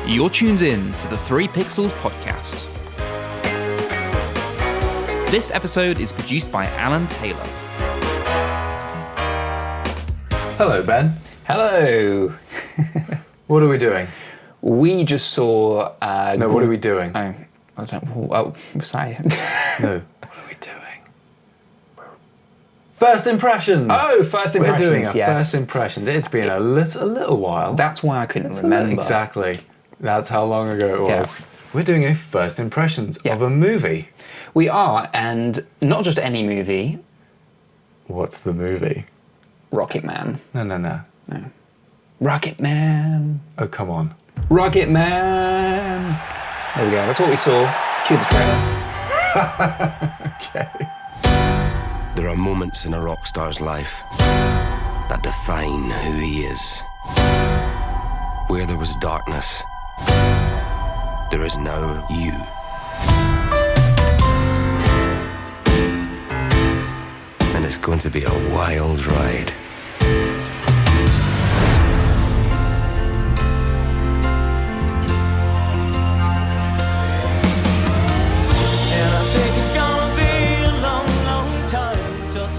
You're tuned in to the 3 Pixels podcast. This episode is produced by Allan Taylor. Hello, Ben. Hello. What are we doing? We just saw... what are we doing? I don't know. Oh, say it. No. What are we doing? First impressions. Oh, first impressions, We're doing a yes. first impressions. It's been a little while. That's why I couldn't remember. Exactly. That's how long ago it was. Yeah. We're doing a first impressions of a movie. We are, and not just any movie. What's the movie? Rocketman. No. Rocketman. Oh, come on. Rocketman. There we go. That's what we saw. Cue the trailer. Okay. There are moments in a rock star's life that define who he is. Where there was darkness, there is now you. And it's going to be a wild ride.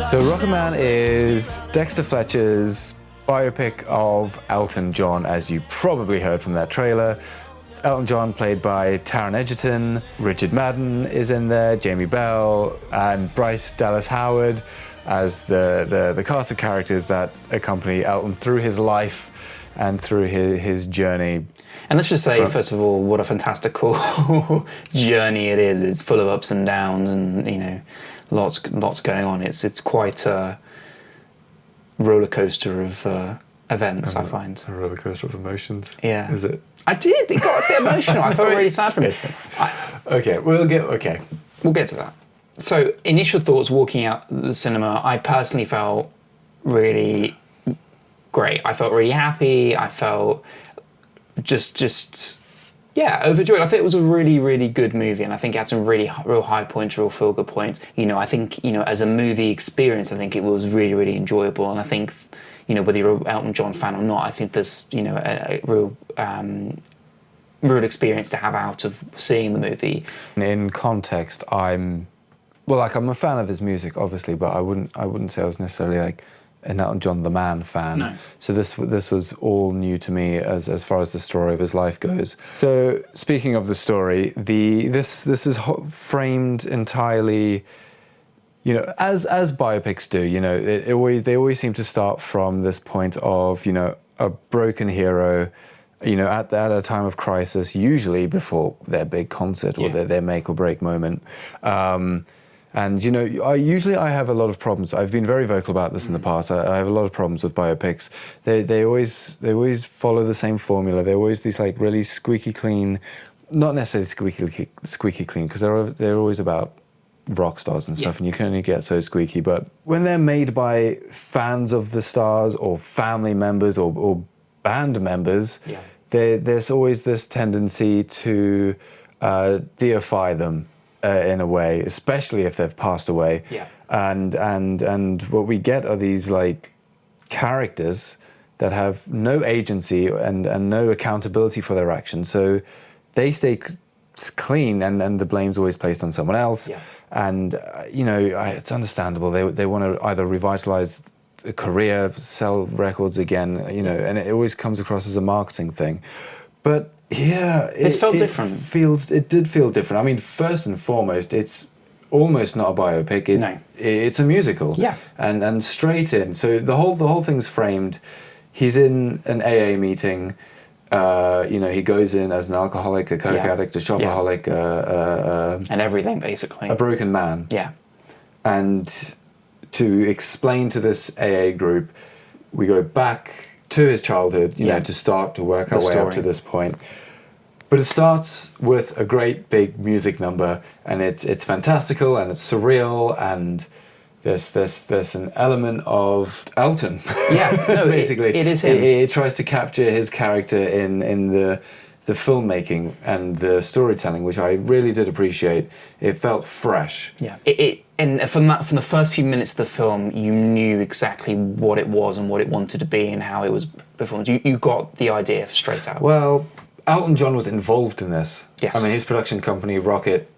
So Rocketman is Dexter Fletcher's biopic of Elton John, as you probably heard from that trailer. Elton John played by Taron Egerton, Richard Madden is in there, Jamie Bell, and Bryce Dallas Howard as the cast of characters that accompany Elton through his life and through his journey. And let's just say, first of all, what a fantastical journey it is. It's full of ups and downs and, you know, lots going on. It's quite a roller coaster of events, I find. A roller coaster of emotions. Yeah. Is it? I did. It got a bit emotional. I felt really sad for it. We'll get to that. So, initial thoughts walking out the cinema, I personally felt really great. I felt really happy. I felt just overjoyed. I think it was a really, really good movie, and I think it had some real high points, real feel-good points. You know, I think, you know, as a movie experience, I think it was really, really enjoyable, and I think, you know, whether you're an Elton John fan or not, I think there's, you know, a real experience to have out of seeing the movie. In context, I'm a fan of his music, obviously, but I wouldn't say I was necessarily like an Elton John the Man fan. No. So this was all new to me as far as the story of his life goes. So speaking of the story, this is framed entirely, you know, as biopics do. You know, they always seem to start from this point of, you know, a broken hero, you know, at a time of crisis, usually before their big concert or their make or break moment. And, you know, I have a lot of problems. I've been very vocal about this in the past. I have a lot of problems with biopics. They always follow the same formula. They're always these like really squeaky clean, not necessarily squeaky clean, because they're always about rock stars and stuff, and you can only get so squeaky. But when they're made by fans of the stars or family members or band members, there's always this tendency to deify them. In a way, especially if they've passed away, and what we get are these like characters that have no agency and no accountability for their actions. So they stay clean, and the blame's always placed on someone else. And you know, it's understandable. They want to either revitalize a career, sell records again, you know, and it always comes across as a marketing thing, but. Yeah, this felt different. It did feel different. I mean, first and foremost, it's almost not a biopic. It's a musical. Yeah, and straight in. So the whole thing's framed. He's in an AA meeting. You know, he goes in as an alcoholic, a coke addict, a shopaholic, and everything basically. A broken man. Yeah, and to explain to this AA group, we go back to his childhood, you know, to start to work our way up to this point. But it starts with a great big music number, and it's fantastical and it's surreal, and there's an element of Elton. Yeah, no, basically, it is him. It tries to capture his character in the filmmaking and the storytelling, which I really did appreciate. It felt fresh. Yeah, and from the first few minutes of the film, you knew exactly what it was and what it wanted to be and how it was performed. You got the idea straight out. Well, Elton John was involved in this. Yes. I mean, his production company, Rocket,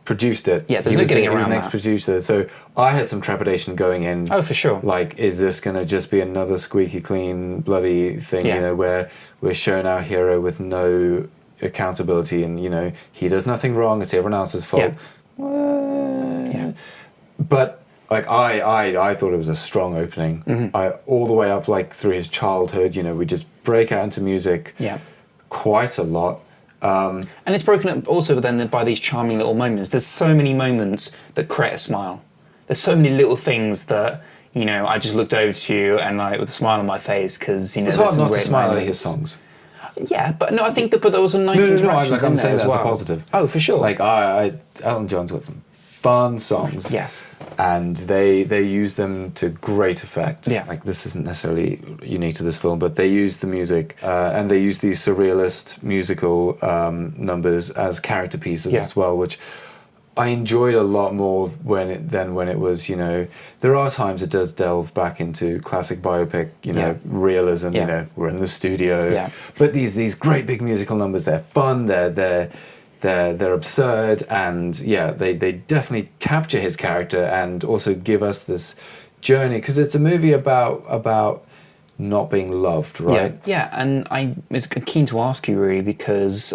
produced it. Yeah, there's no getting around He was an that. ex-producer, so I had some trepidation going in. Oh, for sure. Like, is this going to just be another squeaky clean, bloody thing, Yeah. you know, where we're showing our hero with no accountability and, you know, he does nothing wrong, it's everyone else's fault. Yeah. Well, but, like, I thought it was a strong opening. Mm-hmm. All the way up, like, through his childhood, you know, we just break out into music Yeah. quite a lot. And it's broken up also then by these charming little moments. There's so many moments that create a smile. There's so many little things that, you know, I just looked over to you and like with a smile on my face because, you know, It's there's hard some not to great smile at moments. his songs. Yeah, but no, I think that but there was some nice interactions I'm in there saying as that as well. a positive. Oh, for sure. Like, Elton John's got some fun songs. Yes. And they use them to great effect. Yeah. Like, this isn't necessarily unique to this film, but they use the music and they use these surrealist musical numbers as character pieces as well, which I enjoyed a lot more when it was, you know, there are times it does delve back into classic biopic, you know, realism, you know, we're in the studio. Yeah. But these great big musical numbers, they're fun, they're absurd, and they definitely capture his character and also give us this journey, because it's a movie about not being loved, right? Yeah, and I was keen to ask you really because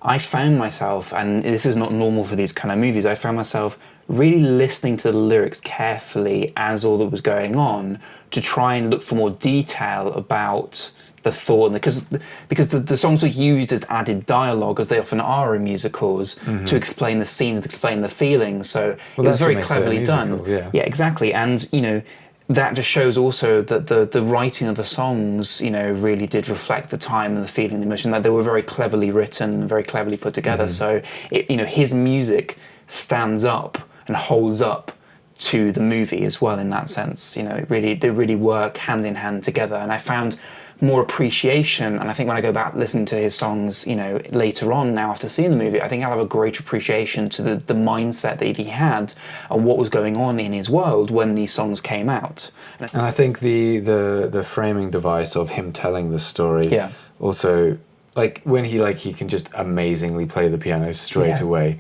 I found myself, and this is not normal for these kind of movies, I found myself really listening to the lyrics carefully as all that was going on to try and look for more detail about the thought, because the songs were used as added dialogue, as they often are in musicals, to explain the scenes, to explain the feelings. So it was very cleverly done. Yeah, exactly. And you know, that just shows also that the writing of the songs, you know, really did reflect the time and the feeling, the emotion. That they were very cleverly written, very cleverly put together. So you know, his music stands up and holds up to the movie as well in that sense. You know, they really work hand in hand together. And I found more appreciation, and I think when I go back listening to his songs, you know, later on now after seeing the movie, I think I'll have a greater appreciation to the mindset that he had and what was going on in his world when these songs came out. And I think the framing device of him telling the story also, like when he can just amazingly play the piano straight away,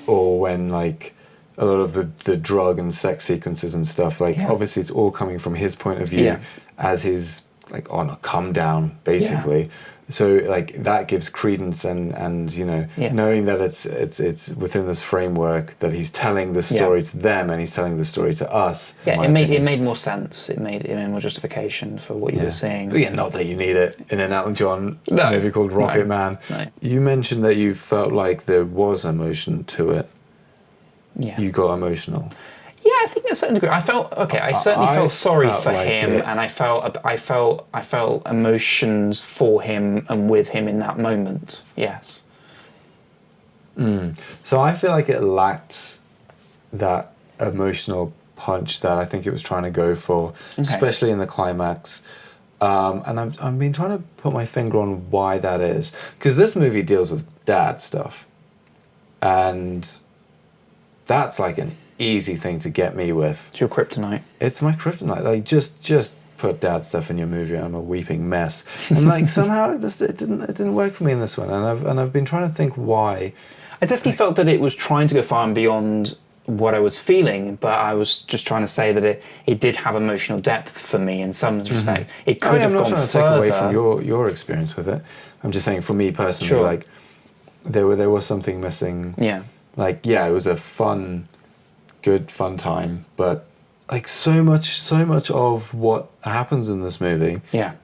or when like a lot of the drug and sex sequences and stuff, like obviously it's all coming from his point of view as his like on a come down basically. So like that gives credence and you know, knowing that it's within this framework that he's telling the story to them and he's telling the story to us. Yeah, it made more sense. It made more justification for what you were saying. But not that you need it in an Elton John movie called Rocketman. No. You mentioned that you felt like there was emotion to it. Yeah. You got emotional. Yeah, I think to a certain degree. I certainly felt sorry for like him, and I felt emotions for him and with him in that moment. Yes. So I feel like it lacked that emotional punch that I think it was trying to go for, especially in the climax. And I've been trying to put my finger on why that is, because this movie deals with dad stuff, and that's like an easy thing to get me with. It's your kryptonite. It's my kryptonite. Like just put dad stuff in your movie and I'm a weeping mess. And like somehow it didn't work for me in this one. And I've been trying to think why. I definitely felt that it was trying to go far and beyond what I was feeling, but I was just trying to say that it did have emotional depth for me in some respect. It could have gone further. I'm not trying to take away from your experience with it. I'm just saying for me personally, like there was something missing. Yeah. Like it was a good fun time, but like so much of what happens in this movie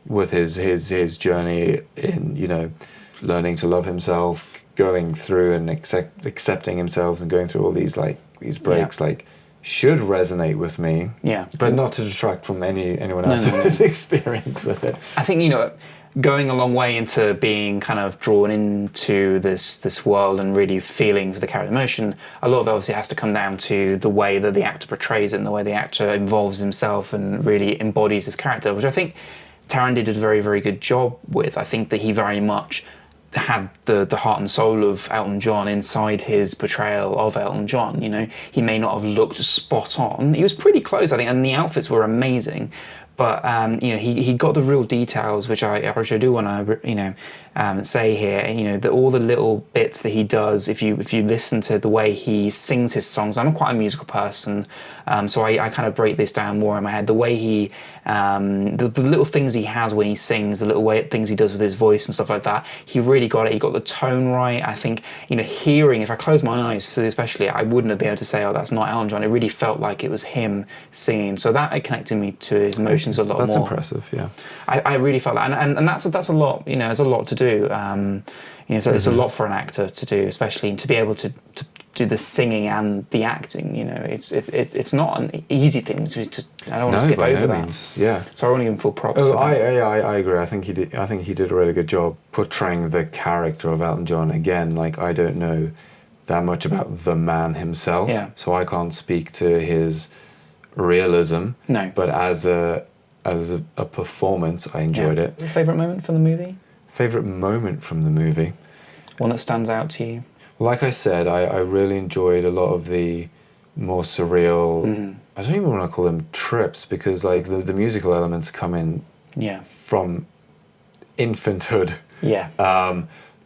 with his journey in, you know, learning to love himself, going through and accepting himself and going through all these breaks like should resonate with me, but not to detract from anyone else's experience with it. I think, you know, going a long way into being kind of drawn into this world and really feeling for the character emotion, a lot of it obviously has to come down to the way that the actor portrays it and the way the actor involves himself and really embodies his character, which I think Taron did a very, very good job with. I think that he very much had the heart and soul of Elton John inside his portrayal of Elton John. You know, he may not have looked spot on. He was pretty close, I think, and the outfits were amazing. But he got the real details, which I do want to say here. That all the little bits that he does. If you listen to the way he sings his songs, I'm quite a musical person, so I kind of break this down more in my head. The way he, the little things he has when he sings, the little things he does with his voice and stuff like that. He really got it. He got the tone right. I think hearing. If I close my eyes, especially, I wouldn't have been able to say, "Oh, that's not Elton John." It really felt like it was him singing. So that connected me to his emotions a lot more. That's impressive, yeah. I really felt that, and that's a lot. It's a lot to do. So it's a lot for an actor to do, especially to be able to do the singing and the acting. It's not an easy thing to. I don't want to skip over that. Means. Yeah. So I want to give him full props. Oh, for that. I agree. I think he did a really good job portraying the character of Elton John. Again, like I don't know that much about the man himself, so I can't speak to his realism. No. But as a performance, I enjoyed it. Favorite moment from the movie? Favorite moment from the movie? One that stands out to you? Like I said, I really enjoyed a lot of the more surreal. I don't even want to call them trips because like the musical elements come in from infanthood. Yeah.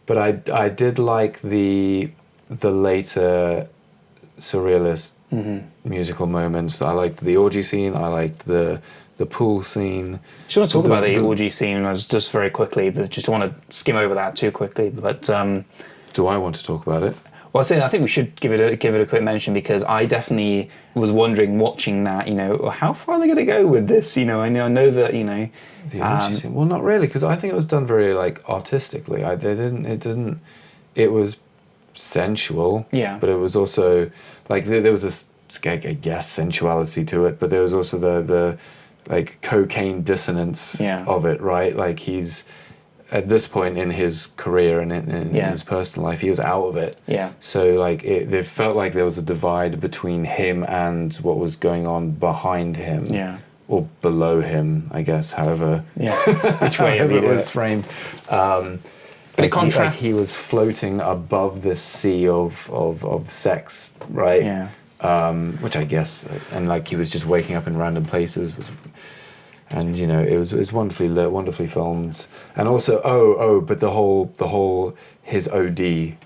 But I did like the later surrealist musical moments. I liked the orgy scene. I liked the pool scene. Do you want to talk about the orgy scene just very quickly, but just want to skim over that too quickly? But do I want to talk about it? Well, I think we should give it a quick mention because I definitely was wondering watching that. How far are they going to go with this? I know that the orgy scene. Well, not really, because I think it was done very like artistically. It was sensual. Yeah. But it was also like there was this, I guess, sensuality to it, but there was also the like cocaine dissonance of it, right? Like he's at this point in his career and in his personal life, he was out of it. Yeah. So like it felt like there was a divide between him and what was going on behind him. Yeah. Or below him, I guess, however. Yeah. Which way it was framed. But it contrasts. He was floating above this sea of sex, right? Yeah. Which I guess, and like he was just waking up in random places, and it was wonderfully lit, wonderfully filmed, and also but the whole his OD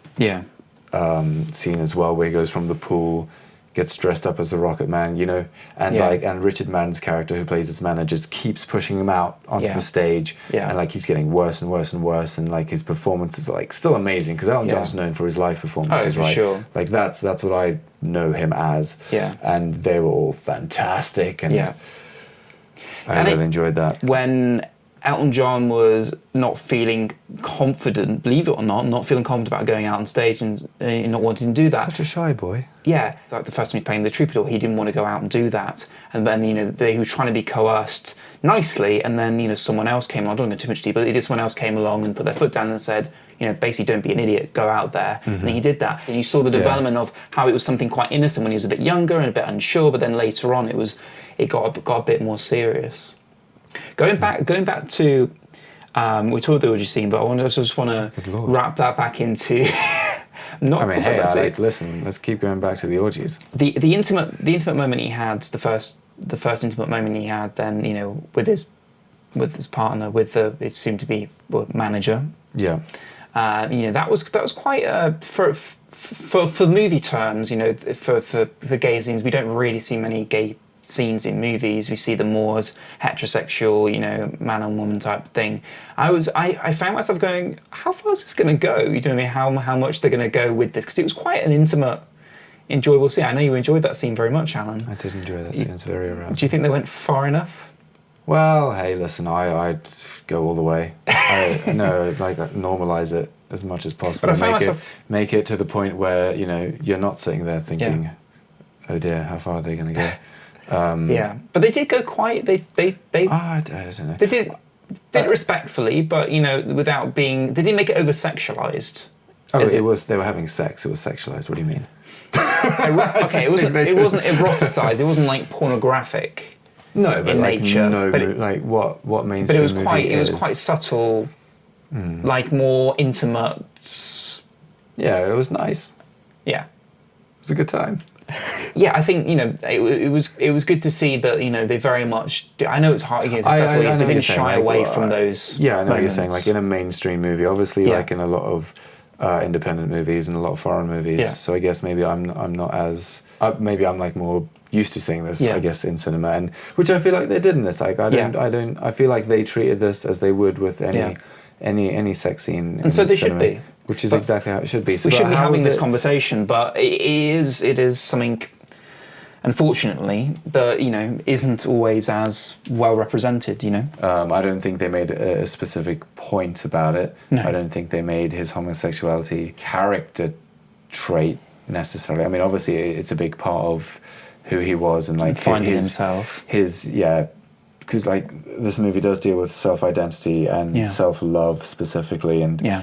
scene as well, where he goes from the pool, gets dressed up as the Rocketman, and Richard Madden's character who plays his manager just keeps pushing him out onto the stage, and like he's getting worse and worse and worse, and like his performance is like still amazing because Elton John's known for his live performances, right? Sure. Like that's what I know him as, and they were all fantastic, and I really enjoyed that. When Elton John was not feeling confident, believe it or not feeling confident about going out on stage and not wanting to do that. Such a shy boy. Yeah, like the first time he playing the Troubadour, he didn't want to go out and do that. And then, he was trying to be coerced nicely, and then, someone else came along, I don't want to go too much deeper, but someone else came along and put their foot down and said, basically don't be an idiot, go out there. And he did that. And you saw the development of how it was something quite innocent when he was a bit younger and a bit unsure, but then later on it got a bit more serious. Going back to, we talked about the orgy scene, but I just want to wrap that back into. Listen, let's keep going back to the orgies. The intimate moment he had, the first intimate moment he had, then with his partner, with his soon to be manager. Yeah. That was quite for movie terms. For gay scenes, we don't really see many gay scenes in movies. We see them more as heterosexual, man and woman type thing. I found myself going, how far is this going to go? You know what I mean? How much they're going to go with this? Because it was quite an intimate, enjoyable scene. I know you enjoyed that scene very much, Allan. I did enjoy that scene. It's very arousing. Do you think they went far enough? Well, hey, listen, I'd go all the way. I normalise it as much as possible. But make it to the point where you're not sitting there thinking, oh dear, how far are they going to go? But they did go quite. They I don't know. They did it respectfully, but without being. They didn't make it over sexualized. Oh, they were having sex. It was sexualized. What do you mean? Okay, it wasn't eroticized. It wasn't like pornographic. No, but in like nature. What mainstream But movie was quite subtle, like more intimate. Yeah, it was nice. Yeah. It was a good time. Yeah, I think it was good to see that they very much. I know it's hard. Again, that's what it is. They didn't shy away from those. Yeah, I know what you're moments. saying. Like in a mainstream movie, obviously, like in a lot of independent movies and a lot of foreign movies. Yeah. So I guess maybe I'm not as maybe I'm like more used to seeing this. I guess in cinema, and which I feel like they did in this. Like I feel like they treated this as they would with any sex scene. And so they should be. Which is exactly how it should be. So we should be having this conversation, but it is something, unfortunately, that isn't always as well represented. I don't think they made a specific point about it. No. I don't think they made his homosexuality character trait necessarily. I mean, obviously, it's a big part of who he was and like finding himself. Because like this movie does deal with self-identity and self-love specifically, and the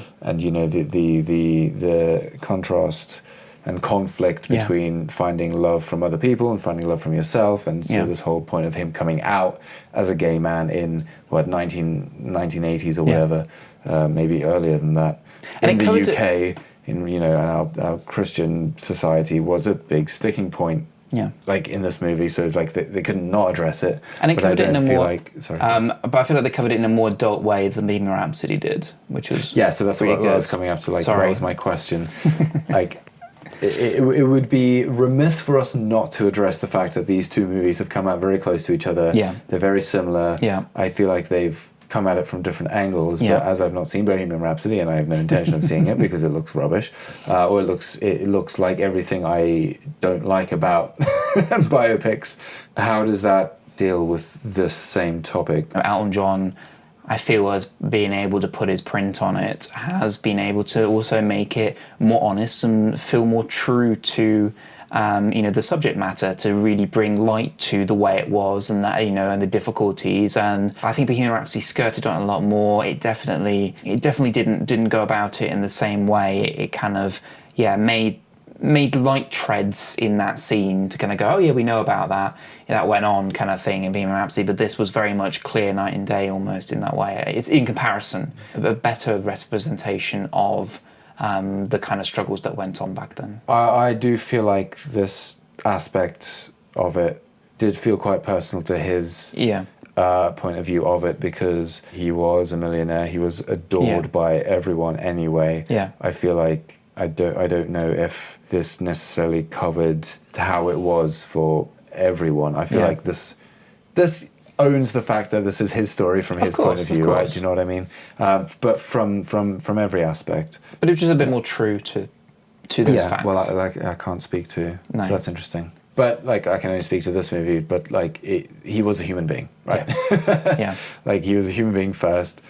contrast and conflict between finding love from other people and finding love from yourself, and so this whole point of him coming out as a gay man in 1980s or whatever, maybe earlier than that, and in the UK, in our Christian society was a big sticking point. Yeah, like in this movie, so it's like they couldn't not address it. And it covered it in a more. Sorry. But I feel like they covered it in a more adult way than Bohemian Rhapsody did, which was so that's what I was coming up to. Like, that was my question. Like, it would be remiss for us not to address the fact that these two movies have come out very close to each other. Yeah, they're very similar. Yeah, I feel like they've come at it from different angles, but as I've not seen Bohemian Rhapsody, and I have no intention of seeing it because it looks rubbish, or it looks like everything I don't like about biopics. How does that deal with this same topic? Elton John, I feel, as being able to put his print on it, has been able to also make it more honest and feel more true to the subject matter, to really bring light to the way it was and that, and the difficulties. And I think Bohemian Rhapsody skirted on it a lot more. It definitely didn't go about it in the same way. It kind of, made light treads in that scene to kind of go, oh yeah, we know about that. That went on kind of thing in Bohemian Rhapsody, but this was very much clear night and day almost in that way. It's, in comparison, a better representation of the kind of struggles that went on back then. I do feel like this aspect of it did feel quite personal to his point of view of it, because he was a millionaire. He was adored by everyone anyway. I feel like I don't know if this necessarily covered how it was for everyone. I feel like this owns the fact that this is his story from his point of view, right? Do you know what I mean? But from every aspect. But it was just a bit more true to those facts. Well, I can't speak to, so that's interesting. But like, I can only speak to this movie. But like, he was a human being, right? Yeah. Like, he was a human being first,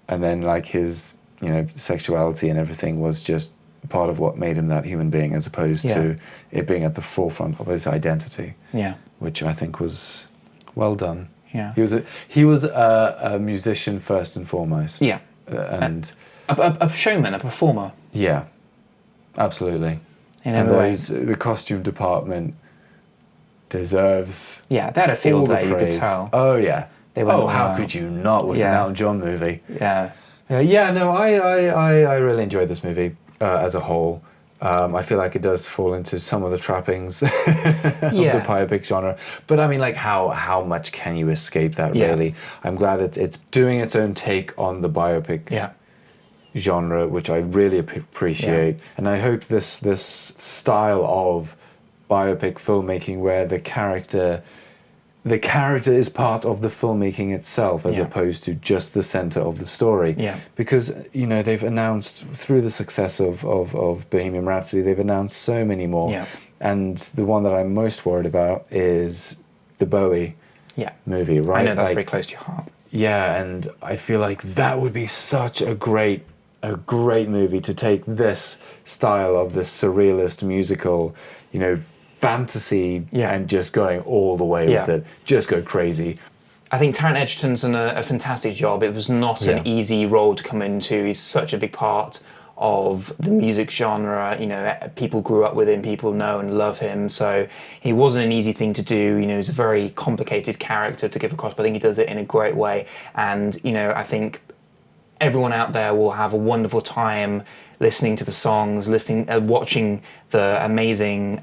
and then like his sexuality and everything was just part of what made him that human being, as opposed to it being at the forefront of his identity. Yeah. Which I think was well done. Yeah. He was a musician first and foremost. Yeah. And a showman, a performer. Yeah. Absolutely. And the costume department deserves. Yeah, they had a field day, you could tell. Oh yeah. How could you not with an Elton John movie? Yeah. No, I really enjoyed this movie as a whole. I feel like it does fall into some of the trappings of the biopic genre. But I mean, like, how much can you escape that, really? I'm glad it's doing its own take on the biopic genre, which I really appreciate. And I hope this style of biopic filmmaking, where the character is part of the filmmaking itself, as opposed to just the center of the story. Yeah. Because, they've announced, through the success of Bohemian Rhapsody, they've announced so many more. Yeah. And the one that I'm most worried about is the Bowie movie, right? I know that's very close to your heart. Yeah, and I feel like that would be such a great movie to take this style of this surrealist musical, fantasy, and just going all the way with it. Just go crazy. I think Taron Egerton's done a fantastic job. It was not an easy role to come into. He's such a big part of the music genre. People grew up with him, people know and love him. So it wasn't an easy thing to do. He's a very complicated character to give across, but I think he does it in a great way. And, I think everyone out there will have a wonderful time listening to the songs, watching the amazing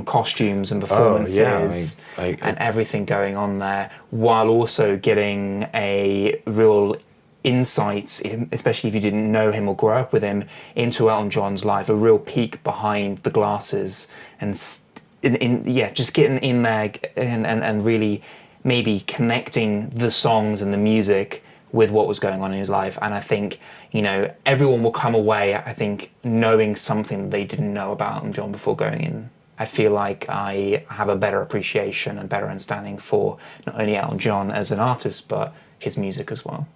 costumes and performances and everything going on there, while also getting a real insight, especially if you didn't know him or grow up with him, into Elton John's life, a real peek behind the glasses, and just getting in there and really maybe connecting the songs and the music with what was going on in his life. And I think, everyone will come away, I think, knowing something they didn't know about Elton John before going in. I feel like I have a better appreciation and better understanding for not only Elton John as an artist, but his music as well.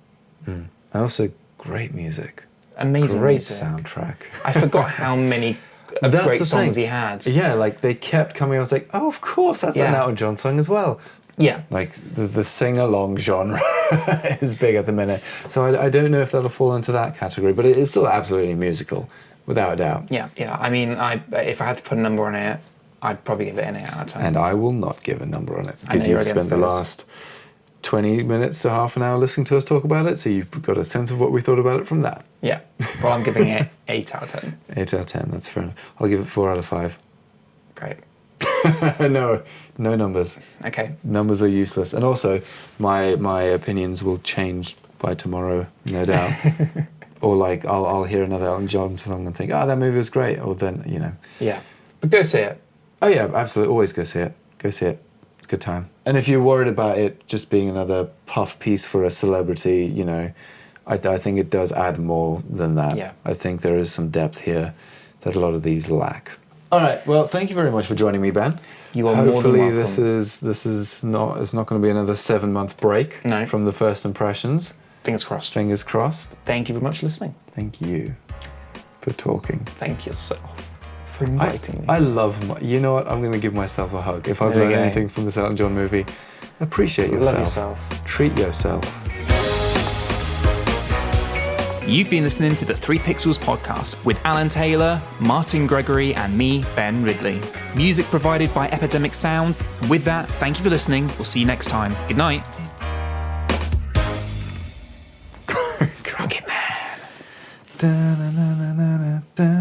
And also great music. Amazing great music. Soundtrack. I forgot how many great songs he had. Yeah, like they kept coming. I was like, oh, of course, that's an Elton John song as well. Yeah. Like the sing-along genre is big at the minute. So I don't know if that'll fall into that category, but it is still absolutely musical, without a doubt. Yeah. I mean, if I had to put a number on it, I'd probably give it an 8 out of 10. And I will not give a number on it, because you've spent the last 20 minutes to half an hour listening to us talk about it, so you've got a sense of what we thought about it from that. Yeah. Well, I'm giving it 8 out of 10. 8 out of 10, that's fair enough. I'll give it 4 out of 5. Great. No numbers. Okay. Numbers are useless. And also, my opinions will change by tomorrow, no doubt. Or like, I'll hear another Elton John song and think, that movie was great. Or then, Yeah. But go see it. Oh yeah, absolutely. Always go see it. Go see it. It's a good time. And if you're worried about it just being another puff piece for a celebrity, I think it does add more than that. Yeah. I think there is some depth here that a lot of these lack. All right. Well, thank you very much for joining me, Ben. You are more than Hopefully welcome. this is not going to be another 7-month break from the first impressions. Fingers crossed. Fingers crossed. Thank you very much for listening. Thank you for talking. Thank yourself for inviting me. I love you know what? I'm going to give myself a hug. If I've learned anything from this Elton John movie, appreciate yourself. Love yourself. Treat yourself. You've been listening to the 3 Pixels podcast with Alan Taylor, Martin Gregory, and me, Ben Ridley. Music provided by Epidemic Sound. With that, thank you for listening. We'll see you next time. Good night. Rocketman. Da, na, na, na, na, na, da.